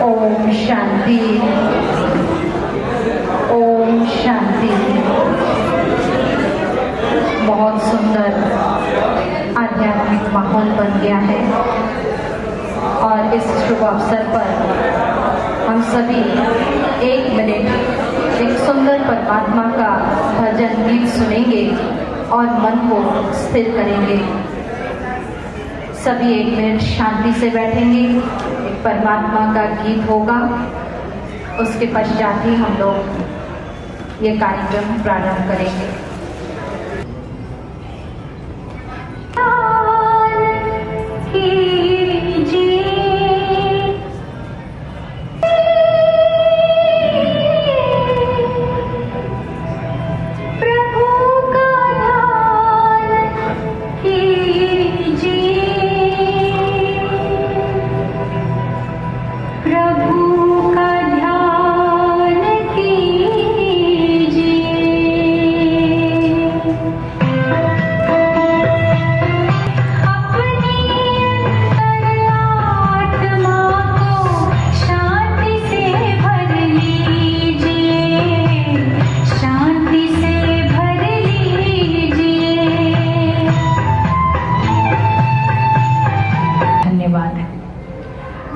ओम शांति, ओम शांति। बहुत सुंदर आध्यात्मिक माहौल बन गया है और इस शुभ अवसर पर हम सभी 1 मिनट एक सुंदर परमात्मा का भजन गीत सुनेंगे और मन को स्थिर करेंगे। सभी 1 मिनट शांति से बैठेंगे। एक परमात्मा का गीत होगा, उसके पश्चात ही हम लोग ये कार्यक्रम प्रारंभ करेंगे।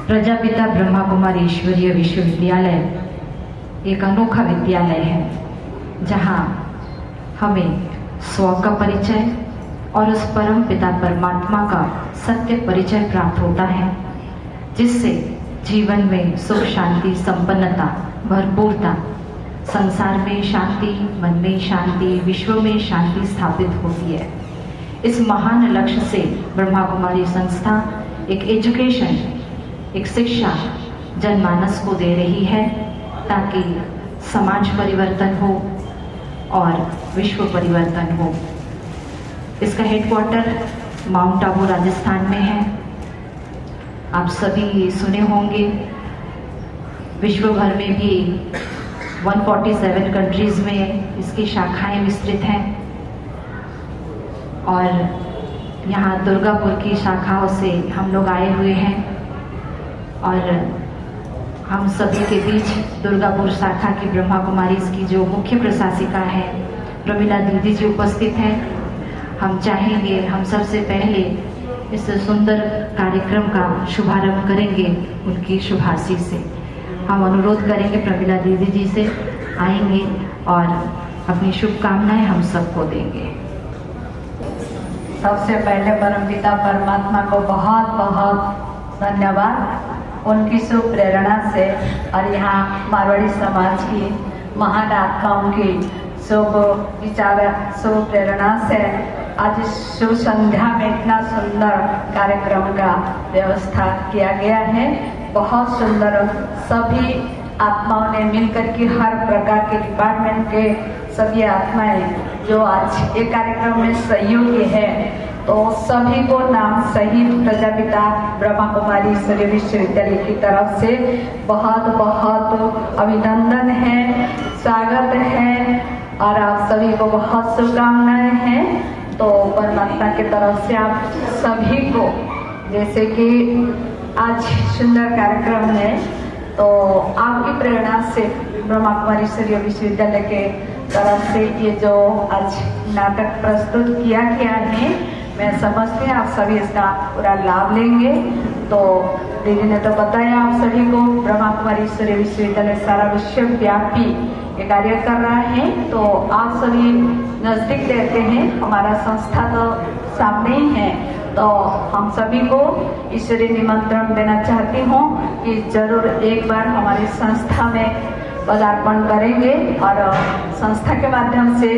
प्रजापिता ब्रह्मा कुमारी ईश्वरीय विश्वविद्यालय एक अनोखा विद्यालय है जहां हमें स्व का परिचय और उस परम पिता परमात्मा का सत्य परिचय प्राप्त होता है, जिससे जीवन में सुख शांति संपन्नता भरपूरता, संसार में शांति, मन में शांति, विश्व में शांति स्थापित होती है। इस महान लक्ष्य से ब्रह्मा कुमारी संस्था एक एजुकेशन, एक शिक्षा जनमानस को दे रही है ताकि समाज परिवर्तन हो और विश्व परिवर्तन हो। इसका हेडक्वार्टर माउंट आबू राजस्थान में है। आप सभी सुने होंगे, विश्व भर में भी 147 कंट्रीज में इसकी शाखाएं विस्तृत हैं और यहाँ दुर्गापुर की शाखाओं से हम लोग आए हुए हैं और हम सभी के बीच दुर्गापुर शाखा की ब्रह्मा कुमारी की जो मुख्य प्रशासिका है प्रमिला दीदी जी उपस्थित हैं। हम चाहेंगे हम सबसे पहले इस सुंदर कार्यक्रम का शुभारंभ करेंगे उनकी शुभाशीष से। हम अनुरोध करेंगे प्रमिला दीदी जी से, आएंगे और अपनी शुभकामनाएं हम सबको देंगे। सबसे पहले परमपिता परमात्मा को बहुत बहुत धन्यवाद। उनकी शुभ प्रेरणा से और यहाँ मारवाड़ी समाज की महान आत्माओं की शुभ विचार, शुभ प्रेरणा से आज शुभ संध्या में इतना सुंदर कार्यक्रम का व्यवस्था किया गया है। बहुत सुंदर, सभी आत्माओं ने मिलकर के हर प्रकार के डिपार्टमेंट के सभी आत्माएं जो आज एक कार्यक्रम में सहयोगी है, तो सभी को नाम सहित प्रजापिता ब्रह्मा कुमारी ईश्वरीय विश्वविद्यालय की तरफ से बहुत बहुत अभिनंदन है, स्वागत है और आप सभी को बहुत शुभकामनाएं हैं। तो परमात्मा की तरफ से आप सभी को, जैसे कि आज सुंदर कार्यक्रम है, तो आपकी प्रेरणा से ब्रह्मा कुमारी ईश्वरीय विश्वविद्यालय के तरफ से ये जो आज नाटक प्रस्तुत किया गया है, मैं समझती हूँ आप सभी इसका पूरा लाभ लेंगे। तो दीदी ने तो बताया आप सभी को, ब्रह्मा कुमारी ईश्वरीय विश्वविद्यालय सारा विश्वव्यापी ये कार्य कर रहा है, तो आप सभी नजदीक रहते हैं, हमारा संस्था तो सामने ही है, तो हम सभी को ईश्वरीय निमंत्रण देना चाहती हूँ कि जरूर एक बार हमारी संस्था में पदार्पण करेंगे और संस्था के माध्यम से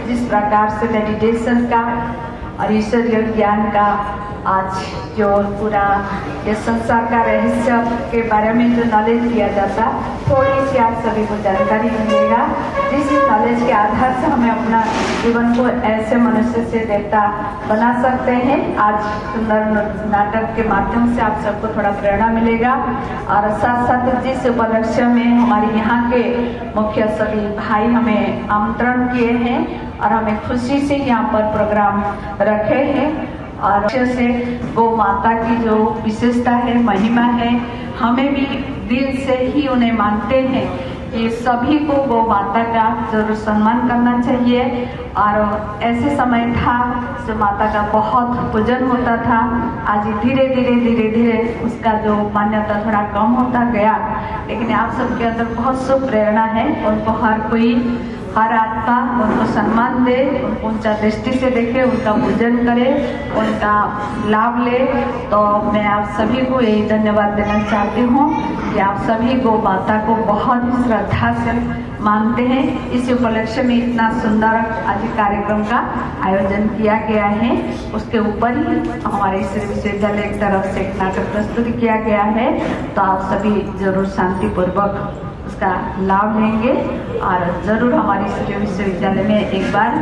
जिस प्रकार से मेडिटेशन का और ईश्वरीय ज्ञान का आज जो पूरा ये संसार का रहस्य के बारे में जो नॉलेज दिया जाता, थोड़ी सी आप सभी को जानकारी मिलेगा, जिस नॉलेज के आधार से हमें अपना जीवन को ऐसे मनुष्य से देवता बना सकते हैं। आज सुंदर नाटक के माध्यम से आप सबको थोड़ा प्रेरणा मिलेगा और साथ साथ जिस उपलक्ष्य में हमारे यहाँ के मुख्य सभी भाई हमें आमंत्रण किए हैं और हमें खुशी से यहाँ पर प्रोग्राम रखे हैं और से गौ माता की जो विशेषता है, महिमा है, हमें भी दिल से ही उन्हें मानते हैं। ये सभी को गौ माता का जरूर सम्मान करना चाहिए। और ऐसे समय था जो माता का बहुत पूजन होता था। आज धीरे धीरे उसका जो मान्यता थोड़ा कम होता गया, लेकिन आप सबके अंदर बहुत शुभ प्रेरणा है। उनको हर आत्मा उनको सम्मान दे, उनको ऊंचा दृष्टि से देखे, उनका पूजन करे, उनका लाभ ले। तो मैं आप सभी को यही धन्यवाद देना चाहती हूँ कि आप सभी गौ माता को बहुत श्रद्धा से मानते हैं। इस उपलक्ष्य में इतना सुंदर आज कार्यक्रम का आयोजन किया गया है। उसके ऊपर ही हमारे इस विश्वविद्यालय की तरफ से एक नाटक प्रस्तुत किया गया है। तो आप सभी जरूर शांतिपूर्वक उसका लाभ लेंगे और जरूर हमारे इस विश्वविद्यालय में एक बार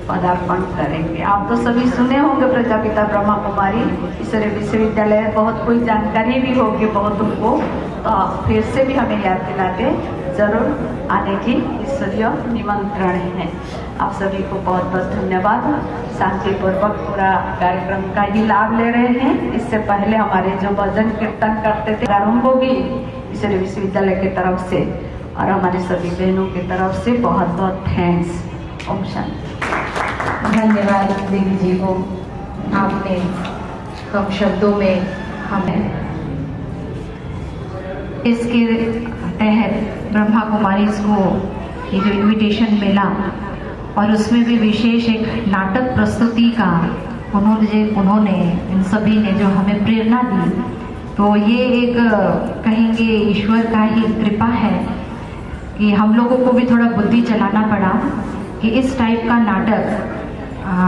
पदार्पण करेंगे। आप तो सभी सुने होंगे प्रजापिता ब्रह्मा कुमारी ईश्वरीय विश्वविद्यालय, बहुत कोई जानकारी भी होगी बहुतों को। तो फिर से भी हमें याद दिलाते जरूर आने की ईश्वरीय निमंत्रण है। आप सभी को बहुत बहुत धन्यवाद। शांतिपूर्वक पूरा कार्यक्रम का ही लाभ ले रहे हैं। इससे पहले हमारे जो भजन कीर्तन करते थे आरंभ होगी ईश्वरीय विश्वविद्यालय की तरफ से और हमारे सभी बहनों की तरफ से बहुत बहुत थैंक्स। ओम शांति। धन्यवाद देवी जी को, आपने कम शब्दों में हमें इसके तहत ब्रह्मा कुमारी को ये जो इनविटेशन मिला और उसमें भी विशेष एक नाटक प्रस्तुति का उन्होंने इन सभी ने जो हमें प्रेरणा दी, तो ये एक कहेंगे ईश्वर का ही कृपा है कि हम लोगों को भी थोड़ा बुद्धि चलाना पड़ा कि इस टाइप का नाटक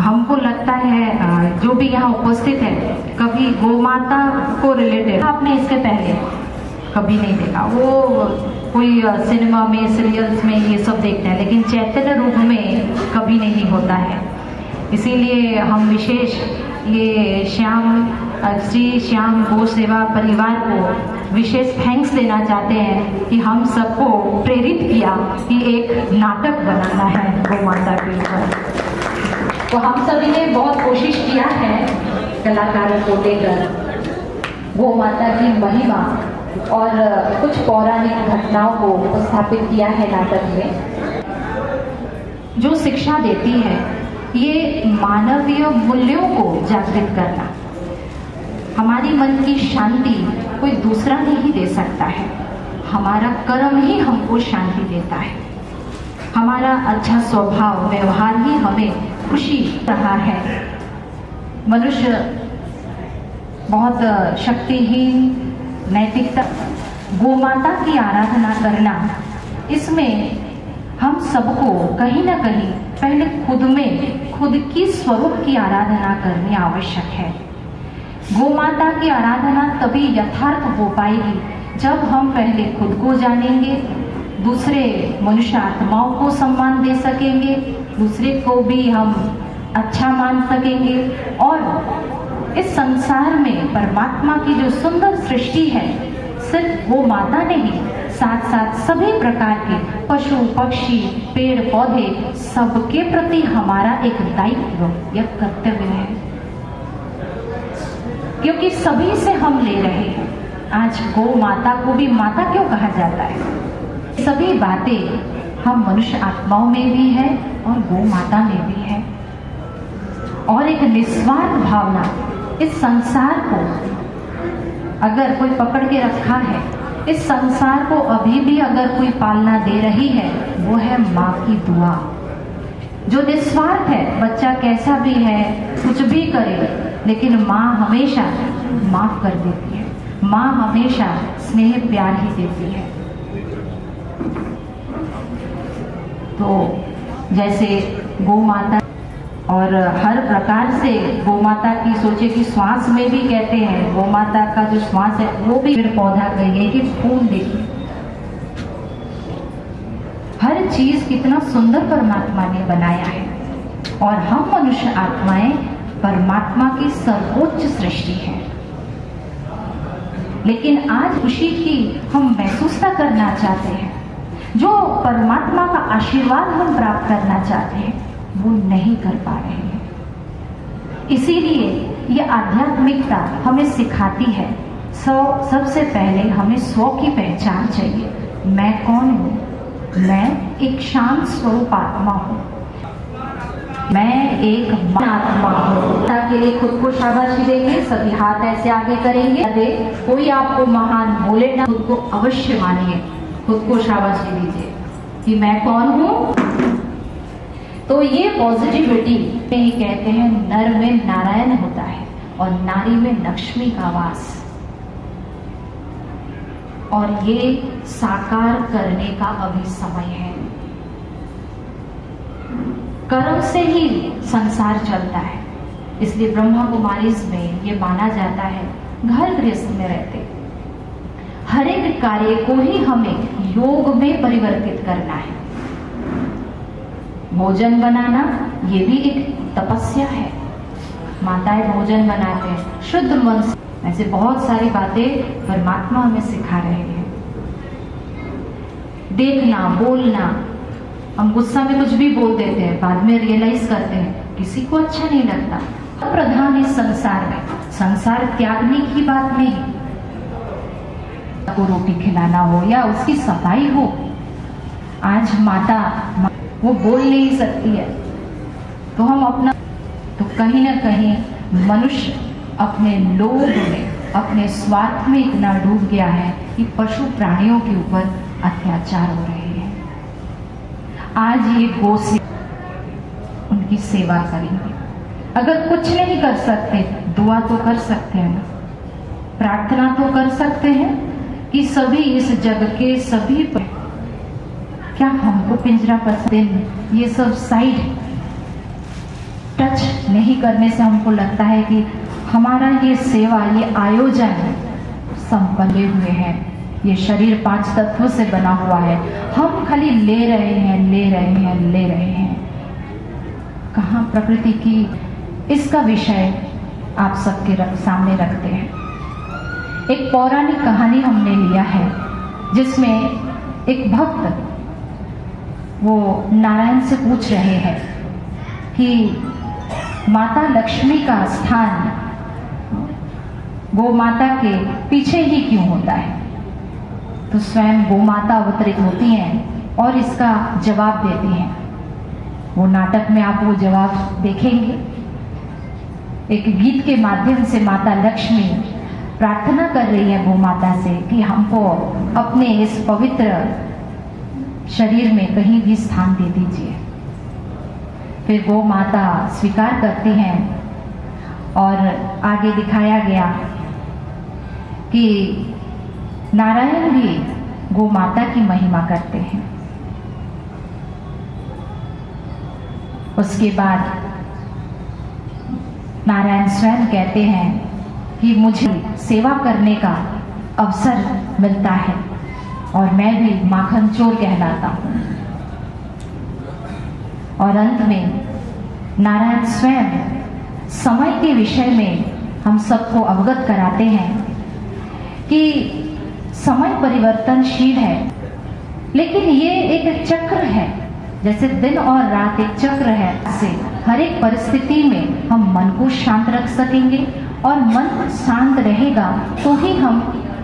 हमको लगता है जो भी यहाँ उपस्थित है कभी गौ माता को रिलेटेड आपने इसके पहले कभी नहीं देखा। वो कोई सिनेमा में सीरियल्स में ये सब देखते हैं, लेकिन चैतन्य रूप में कभी नहीं होता है। इसीलिए हम विशेष ये श्री श्याम गौ सेवा परिवार को विशेष थैंक्स देना चाहते हैं कि हम सबको प्रेरित किया कि एक नाटक बनाना है गौ माता के ऊपर। तो हम सभी ने बहुत कोशिश किया है कलाकारों को लेकर गौ माता की महिमा और कुछ पौराणिक घटनाओं को उपस्थापित किया है नाटक में। जो शिक्षा देती है ये मानवीय मूल्यों को जागृत करना, हमारी मन की शांति कोई दूसरा नहीं दे सकता है। हमारा कर्म ही हमको शांति देता है। हमारा अच्छा स्वभाव व्यवहार ही हमें खुशी रहा है। मनुष्य बहुत शक्तिहीन नैतिकता गौ माता की आराधना करना, इसमें हम सबको कहीं ना कहीं पहले खुद की स्वरूप की आराधना करनी आवश्यक है। गौ माता की आराधना तभी यथार्थ हो पाएगी जब हम पहले खुद को जानेंगे, दूसरे मनुष्य आत्माओं को सम्मान दे सकेंगे, दूसरे को भी हम अच्छा मान सकेंगे और इस संसार में परमात्मा की जो सुंदर सृष्टि है सिर्फ वो माता नहीं, साथ साथ सभी प्रकार के पशु पक्षी पेड़ पौधे सबके प्रति हमारा एक दायित्व या कर्तव्य है, क्योंकि सभी से हम ले रहे हैं। आज गौ माता को भी माता क्यों कहा जाता है? सभी बातें हम मनुष्य आत्माओं में भी है और गौ माता में भी है। और एक निस्वार्थ भावना इस संसार को अगर कोई पकड़ के रखा है, इस संसार को अभी भी अगर कोई पालना दे रही है, वो है माँ की दुआ। जो निस्वार्थ है, बच्चा कैसा भी है कुछ भी करे, लेकिन माँ हमेशा माफ कर देती है, माँ हमेशा स्नेह प्यार ही देती है। तो जैसे गौ माता और हर प्रकार से गौ माता की सोचे कि श्वास में भी कहते हैं गौ माता का जो श्वास है वो भी पेड़ पौधा कहिए कि फूल देखिए, हर चीज कितना सुंदर परमात्मा ने बनाया है। और हम मनुष्य आत्माएं परमात्मा की सर्वोच्च सृष्टि है, लेकिन आज खुशी की हम महसूस करना चाहते हैं, जो परमात्मा का आशीर्वाद हम प्राप्त करना चाहते हैं वो नहीं कर पा रहे हैं। इसीलिए ये आध्यात्मिकता हमें सिखाती है सबसे पहले हमें स्व की पहचान चाहिए। मैं कौन हूँ? मैं एक शांत स्वरूप आत्मा हूँ, मैं एक आत्मा हूँ। के लिए खुद को शाबाशी देंगे, सभी हाथ ऐसे आगे करेंगे। कोई आपको महान बोले ना, खुद को अवश्य मानिए, खुद को शाबाशी दीजिए कि मैं कौन हूँ। तो ये पॉजिटिविटी में कहते हैं नर में नारायण होता है और नारी में लक्ष्मी का वास, और ये साकार करने का अभी समय है। कर्म से ही संसार चलता है, इसलिए ब्रह्मा कुमारी में ये माना जाता है घर गृहस्थ में रहते हर एक कार्य को ही हमें योग में परिवर्तित करना है। भोजन बनाना ये भी एक तपस्या है। माताएं भोजन बनाते हैं शुद्ध मन से। ऐसे बहुत सारी बातें परमात्मा हमें सिखा रहे हैं। देखना, बोलना, हम गुस्सा में कुछ भी बोल देते हैं, बाद में रियलाइज करते हैं किसी को अच्छा नहीं लगता। प्रधान इस संसार में, संसार त्यागने की बात नहीं, को रोटी खिलाना हो या उसकी सफाई हो। आज माता वो बोल नहीं सकती है, तो हम अपना, तो कहीं ना कहीं मनुष्य अपने लोभ में, अपने स्वार्थ में इतना डूब गया है कि पशु प्राणियों के ऊपर अत्याचार हो रहे हैं। आज ये गौ से उनकी सेवा करेंगे। अगर कुछ नहीं कर सकते, दुआ तो कर सकते हैं ना, प्रार्थना तो कर सकते हैं कि सभी इस जग के सभी पर, क्या हमको पिंजरा पसंद, ये सब साइड टच नहीं करने से हमको लगता है कि हमारा ये सेवा, ये आयोजन संपन्न हुए हैं। ये शरीर 5 तत्वों से बना हुआ है, हम खाली ले रहे हैं, ले रहे हैं, ले रहे हैं। कहाँ प्रकृति की, इसका विषय आप सबके सामने रखते हैं। एक पौराणिक कहानी हमने लिया है जिसमें एक भक्त वो नारायण से पूछ रहे हैं कि माता लक्ष्मी का स्थान गौ माता के पीछे ही क्यों होता है। तो स्वयं गौ माता अवतरित होती हैं और इसका जवाब देती हैं। वो नाटक में आप वो जवाब देखेंगे। एक गीत के माध्यम से माता लक्ष्मी प्रार्थना कर रही है गौ माता से कि हमको अपने इस पवित्र शरीर में कहीं भी स्थान दे दीजिए। फिर गौ माता स्वीकार करती हैं और आगे दिखाया गया कि नारायण भी गौ माता की महिमा करते हैं। उसके बाद नारायण स्वयं कहते हैं कि मुझे सेवा करने का अवसर मिलता है और मैं भी माखन चोर कहलाता हूँ। और अंत में नारायण स्वयं समय के विषय में हम सबको अवगत कराते हैं कि समय परिवर्तनशील है, लेकिन ये एक चक्र है। जैसे दिन और रात एक चक्र है, से हर एक परिस्थिति में हम मन को शांत रख सकेंगे और मन शांत रहेगा तो ही हम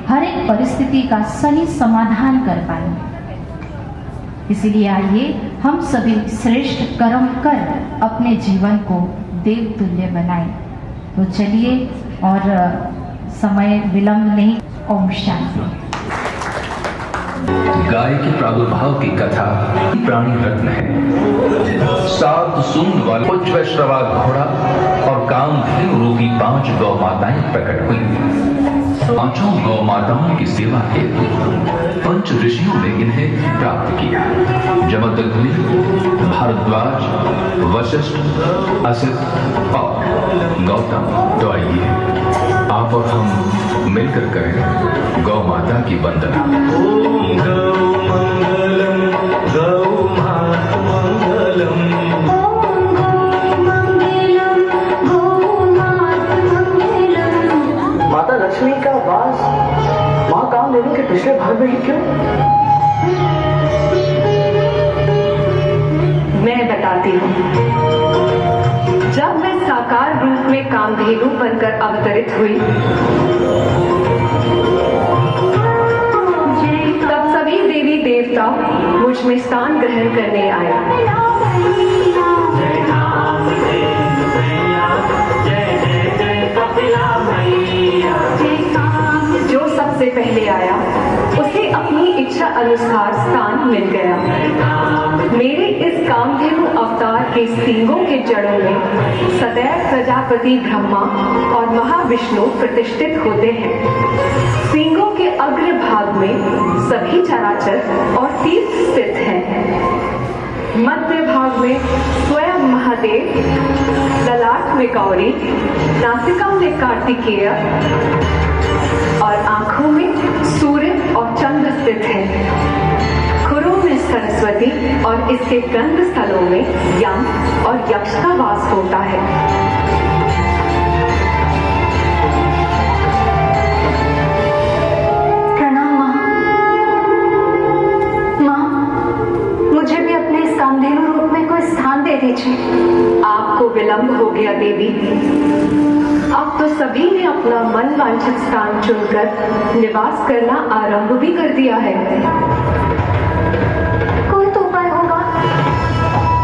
हर एक परिस्थिति का सही समाधान कर पाएंगे। इसलिए आइए हम सभी श्रेष्ठ कर्म कर अपने जीवन को देव तुल्य बनाएं। तो चलिए, और समय विलंब नहीं, ओम शांति। गाय के प्रादुर्भाव की कथा प्राणी रत्न है। 7 सूंड वाले उच्च वैश्रवा घोड़ा और कामधेनु रूपी 5 गौ माताएं प्रकट हुई। 5 गौ माताओं की सेवा हेतु 5 ऋषियों ने इन्हें प्राप्त किया। जमदग्नि, भारद्वाज, वशिष्ठ, असित और गौतम। तो आइए आप और हम मिलकर करें गौ माता की वंदना। ओम गौ मंगलम, गौ माता मंगलम। माता लक्ष्मी का वास मां कामधेनु के पिछले भाग में ही क्यों? मैं बताती हूँ। जब मैं साकार रूप में कामधेनु बनकर अवतरित हुई तब सभी देवी देवता मुझ में स्थान ग्रहण करने आए। जो सबसे पहले आया उसे अपनी इच्छा अनुसार स्थान मिल गया। मेरे इस कामधेनु अवतार के सींगों के जड़ों में सदैव प्रजापति ब्रह्मा और महाविष्णु प्रतिष्ठित होते हैं। सींगों के अग्र भाग में सभी चराचर और तीर्थ स्थित हैं। मध्य भाग में स्वयं महादेव, ललाट में गौरी, नासिका में कार्तिकेय और आंखों में सूर्य और चंद्र स्थित है। खुरों में सरस्वती और इसके गंध स्थलों में यम और यक्ष का वास होता है। प्रणाम माँ, मुझे भी अपने इस कामधेनु रूप में कोई स्थान दे दीजिए। आपको विलंब हो गया देवी। अब तो सभी ने अपना मन वांछित स्थान चुनकर निवास करना आरंभ भी कर दिया है। कोई तो उपाय होगा,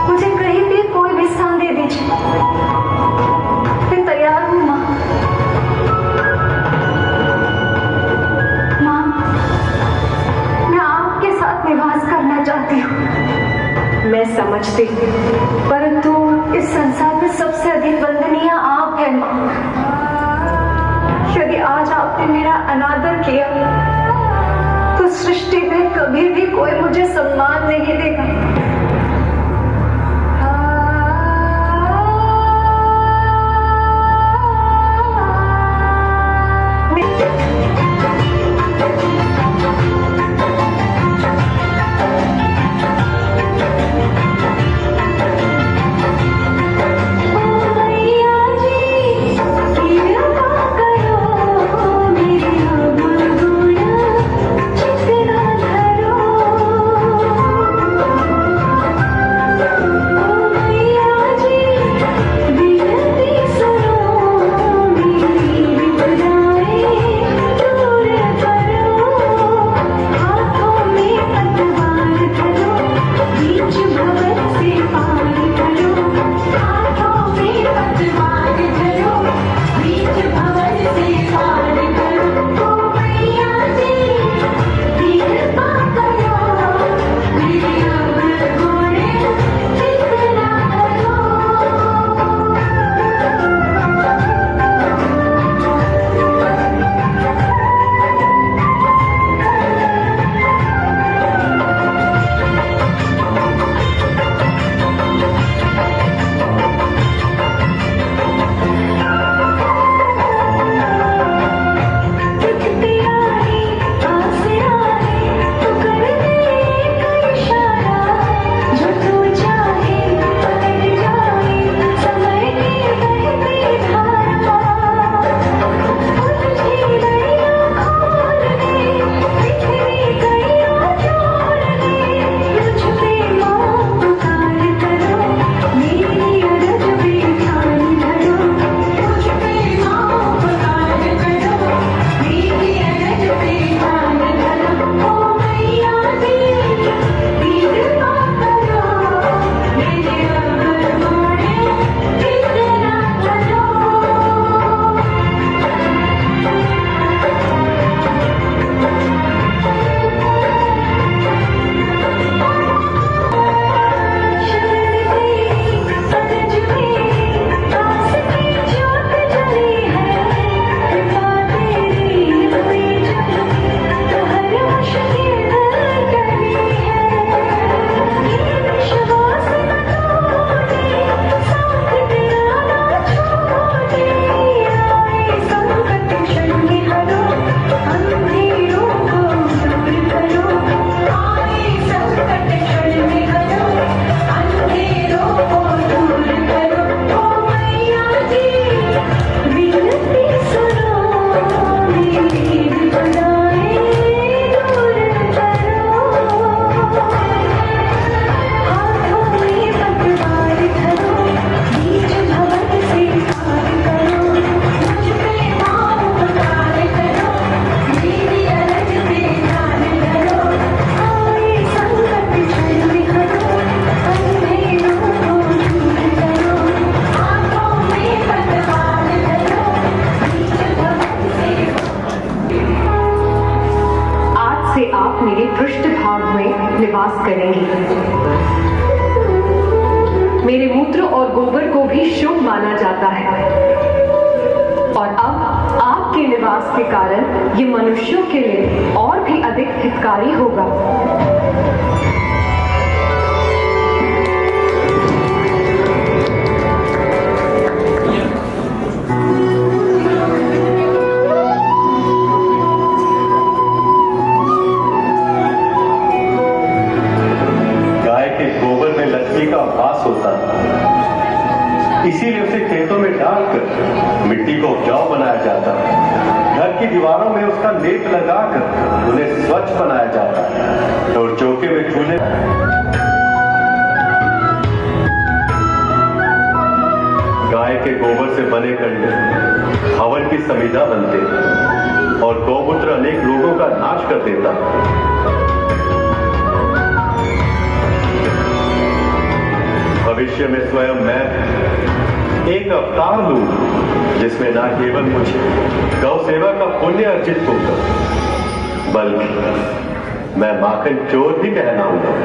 मुझे कहीं भी कोई भी स्थान दे दीजिए। मैं तैयार हूँ माँ। माँ, मैं आपके साथ निवास करना चाहती हूँ। मैं समझती हूँ, परंतु इस संसार में सबसे अधिक वंदनीय आप हैं माँ। यदि आज आपने मेरा अनादर किया तो सृष्टि में कभी भी कोई मुझे सम्मान नहीं देगा। से आप मेरे पृष्ठभाग में निवास करेंगी। मेरे मूत्र और गोबर को भी शुभ माना जाता है और अब आपके निवास के कारण ये मनुष्यों के लिए और भी अधिक हितकारी होगा। का वास होता था, इसीलिए उसे खेतों में डालकर मिट्टी को उपजाऊ बनाया जाता। घर की दीवारों में उसका लेप लगाकर उन्हें स्वच्छ बनाया जाता और चौके में चूल्हे गाय के गोबर से बने कंडे हवन की समिधा बनते और गौमूत्र अनेक रोगों का नाश कर देता। भविष्य में स्वयं मैं एक अवतार लूं जिसमें ना केवल मुझे गौ सेवा का पुण्य अर्जित होगा बल्कि मैं माखन चोर भी कहलाऊंगा।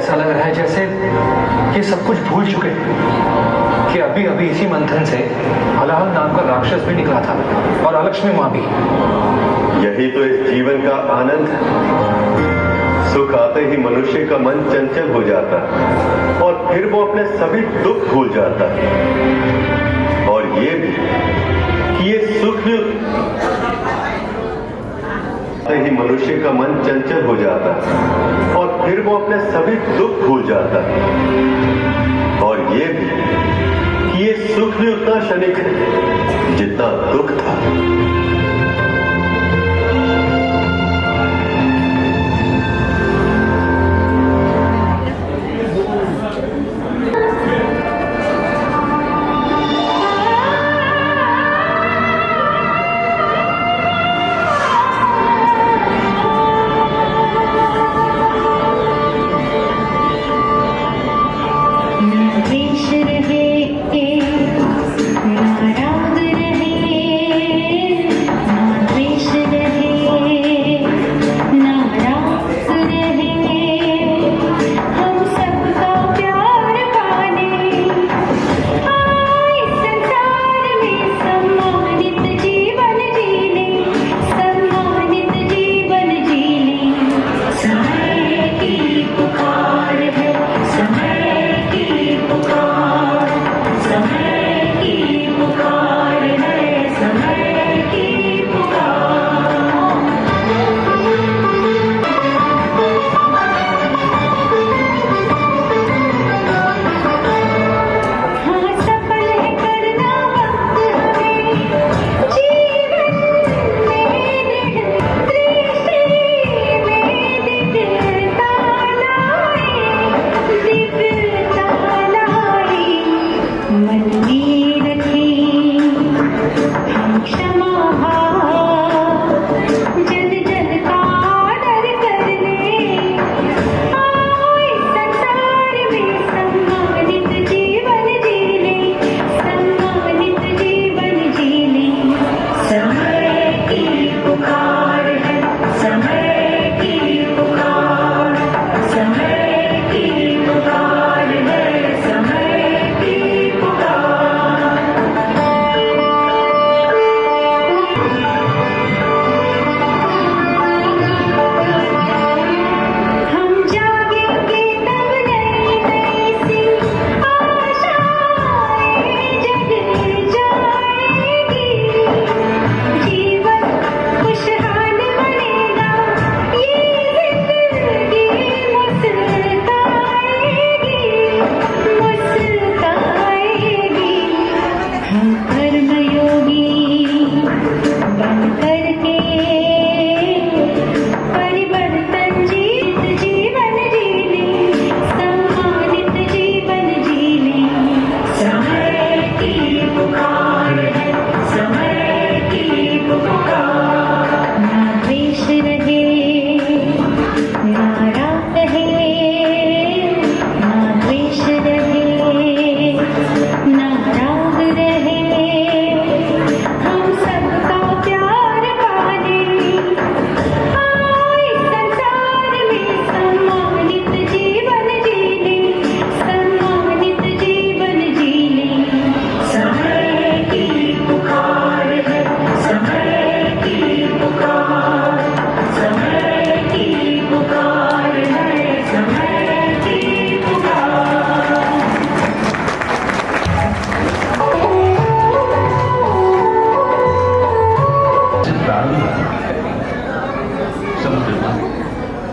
ऐसा लग रहा है जैसे ये सब कुछ भूल चुके हैं कि अभी अभी इसी मंथन से हलाहल नाम का राक्षस भी निकला था और अलक्ष्मी माँ भी। यही तो इस जीवन का आनंद है। सुख आते ही मनुष्य का मन चंचल हो जाता है और फिर वो अपने सभी दुख भूल जाता है। और ये भी कि ये सुख ही मनुष्य का मन चंचल हो जाता है और फिर वो अपने सभी दुख भूल जाता है। और ये भी कि ये सुख भी उतना क्षणिक है जितना दुख था।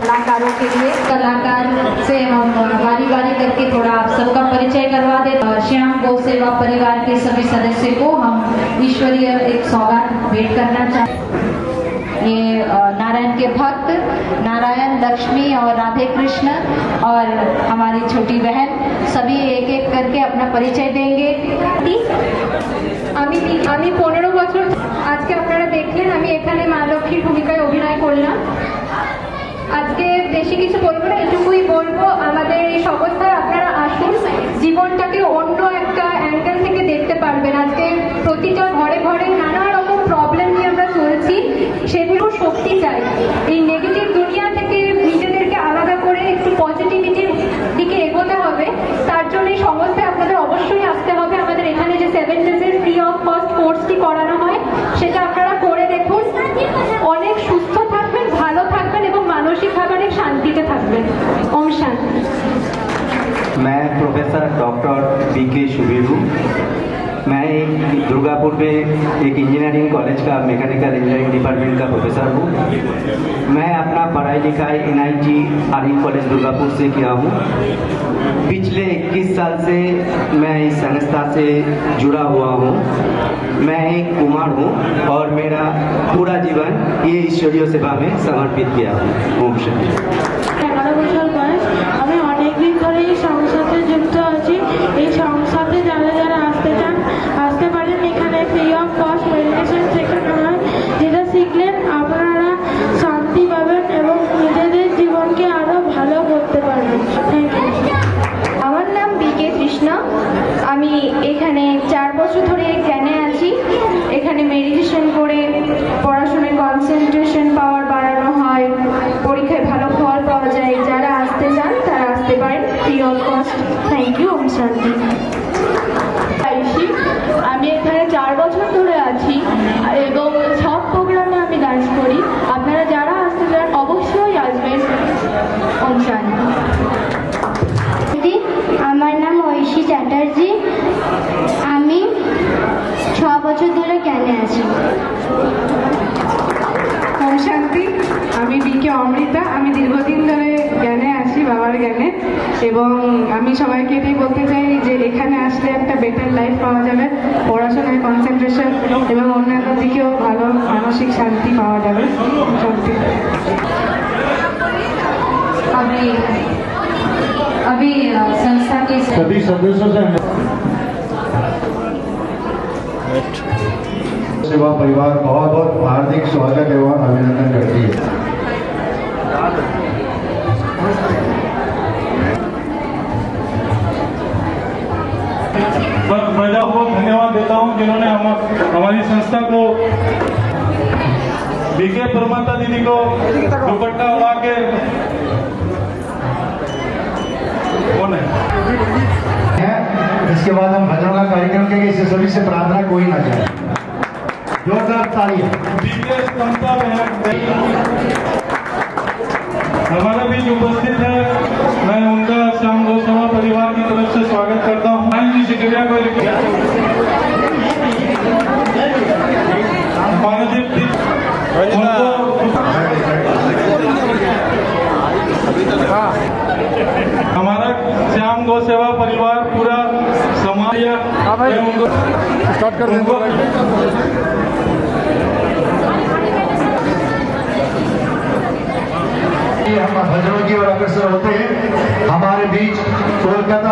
कलाकारों के लिए कलाकार से हम बारी बारी करके थोड़ा आप सबका परिचय करवा दे। श्याम गौ सेवा परिवार के सभी सदस्य को हम ईश्वरीय एक सौगात भेंट करना चाहते हैं। ये नारायण के भक्त नारायण, लक्ष्मी और राधे कृष्ण और हमारी छोटी बहन सभी एक एक करके अपना परिचय देंगे। আমি 15 বছর আজকে আপনারা দেখলেন আমি এখানে মা লক্ষ্মীর ভূমিকায় অভিনয় করলাম। আজকে বেশি কিছু বলবো না, এটুকুই বলবো আমাদের এই অবস্থায় আপনারা আসুন, জীবনটাকে অন্য একটা অ্যাঙ্গেল থেকে দেখতে পারবেন। আজকে প্রতিটা ঘরে ঘরে নানা রকম প্রবলেম নিয়ে আমরা চলছি, সেগুলো শক্তি চাই। এই নেগেটিভ দুনিয়া থেকে নিজেদেরকে আলাদা করে একটু পজিটিভিটির मैं प्रोफेसर डॉक्टर बीके शुभेदु। मैं एक दुर्गापुर में एक इंजीनियरिंग कॉलेज का मैकेनिकल इंजीनियरिंग डिपार्टमेंट का प्रोफेसर हूँ। मैं अपना पढ़ाई लिखाई NIT आर्मी कॉलेज दुर्गापुर से किया हूँ। पिछले 21 साल से मैं इस संस्था से जुड़ा हुआ हूँ। मैं एक कुमार हूँ और मेरा पूरा जीवन ये ईश्वरीय सेवा में समर्पित किया हूँ। ओम शांति। 11 বছর বয়স। আমি অনেকদিন ধরে এই সংস্থাতে যুক্ত আছি। এই সংস্থাতে যারা যারা আসতে চান আসতে পারেন। এখানে ফ্রি অফ কস্ট মেডিটেশন শেখানো হয়, যেটা শিখলে আপনারা শান্তি পাবেন এবং নিজেদের জীবনকে আরো ভালো করতে পারবেন। Thank you. আমার নাম বিকে কৃষ্ণা। আমি এখানে 4 বছর ধরে জ্ঞানে আছি। এখানে মেডিটেশন করে পড়াশোনায় কনসেন্ট্রেশন পাওয়ার বাড়ানো হয়, পরীক্ষায় ভালো ফল পাওয়া যায়। যারা আসতে চান তারা আসতে পারেন free of cost. Thank you. ওম শান্তি। আমি এখানে 4 বছর ধরে আছি এবং সব প্রোগ্রামে আমি ডান্স করি। আপনারা যারা আসতে চান অবশ্যই আসবেন। ওম শান্তি। আমার নাম ঐশী চ্যাটার্জি। আমি 6 বছর ধরে জ্ঞানে আছি। ওম শান্তি। আমি বিকে অমৃতা। আমি দীর্ঘদিন ধরে জ্ঞানে আছি, বাবার জ্ঞানে। এবং আমি সবাইকে এটাই বলতে চাই যে এখানে আসলে একটা বেটার লাইফ পাওয়া যাবে, পড়াশোনায় কনসেন্ট্রেশন এবং অন্যান্য দিকেও ভালো মানসিক শান্তি পাওয়া যাবে। শান্তি। अभी संस्था के सभी सदस्यों से सेवा परिवार बहुत बहुत हार्दिक स्वागत एवं अभिनंदन करती है। प्रजा को धन्यवाद देता हूं जिन्होंने हमारी संस्था को बीके परमाता दीदी को दुपट्टा उड़ा के कौन है। इसके बाद हम भजनों का कार्यक्रम करेंगे। इससे सभी से प्रार्थना कोई ना जाए। जोरदार तालियां। बीके संस्था में हमारा बीच उपस्थित है। मैं उनका श्याम गौसेवा परिवार की तरफ से स्वागत करता हूँ। शिकरिया को हमारा श्याम गौसेवा परिवार पूरा समाज स्टार्ट कर